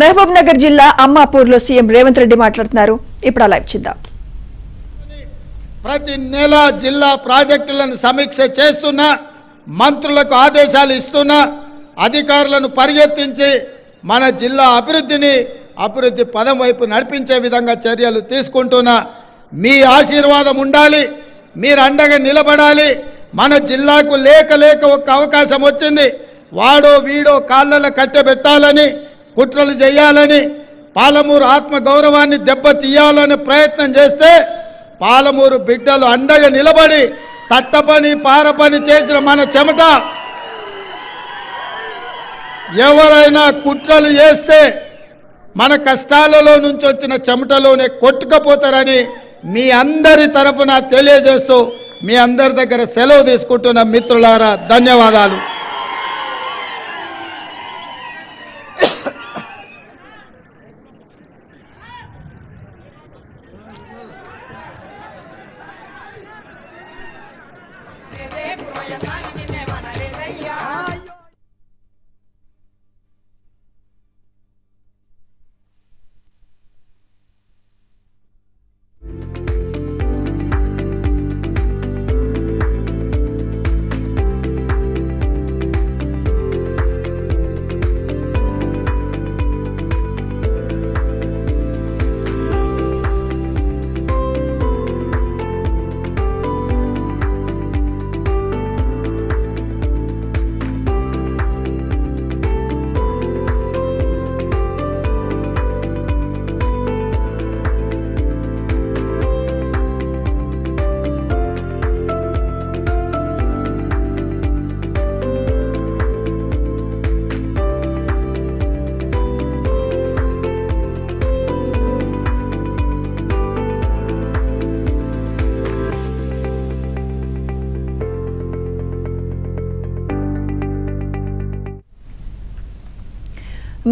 మహబూబ్ నగర్ జిల్లా అమ్మాపూర్లో సీఎం రేవంత్ రెడ్డి మాట్లాడుతున్నారు. ఇప్పుడు లైవ్ చూద్దాం. ప్రతి నెల జిల్లా ప్రాజెక్టులను సమీక్ష చేస్తున్నా, మంత్రులకు ఆదేశాలు ఇస్తున్నా, అధికారులను పరిగెత్తించి మన జిల్లా అభివృద్ధి పదం వైపు నడిపించే విధంగా చర్యలు తీసుకుంటున్నా. మీ ఆశీర్వాదం ఉండాలి, మీరు అండగా నిలబడాలి. మన జిల్లాకు లేక ఒక అవకాశం వచ్చింది. వాడో వీడో కాళ్ళలో కట్టెబెట్టాలని, కుట్రలు చేయాలని, పాలమూరు ఆత్మ గౌరవాన్ని దెబ్బతీయాలని ప్రయత్నం చేస్తే పాలమూరు బిడ్డలు అండగా నిలబడి తట్టపని పారపని చేసిన మన చెమట ఎవరైనా కుట్రలు చేస్తే మన కష్టాలలో నుంచి వచ్చిన చెమటలోనే కొట్టుకుపోతారని మీ అందరి తరపున తెలియజేస్తూ మీ అందరి దగ్గర సెలవు తీసుకుంటున్న మిత్రులారా, ధన్యవాదాలు.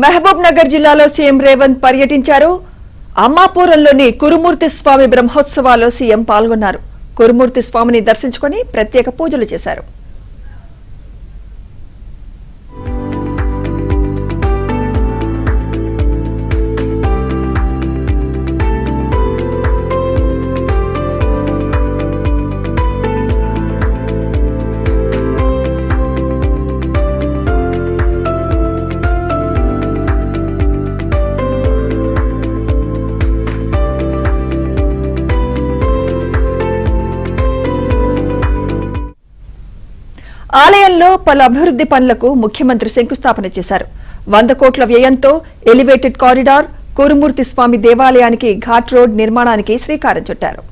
మహబూబ్ నగర్ జిల్లాలో సీఎం రేవంత్ పర్యటించారు. అమ్మాపురంలోని కురుమూర్తి స్వామి బ్రహ్మోత్సవాల్లో సీఎం పాల్గొన్నారు. కురుమూర్తి స్వామిని దర్శించుకుని ప్రత్యేక పూజలు చేశారు. ఆలయంలో పలు అభివృద్ధి పనులకు ముఖ్యమంత్రి శంకుస్థాపన చేశారు. 100 కోట్ల వ్యయంతో ఎలివేటెడ్ కారిడార్, కురుమూర్తి స్వామి దేవాలయానికి ఘాట్ రోడ్ నిర్మాణానికి శ్రీకారం చుట్టారు.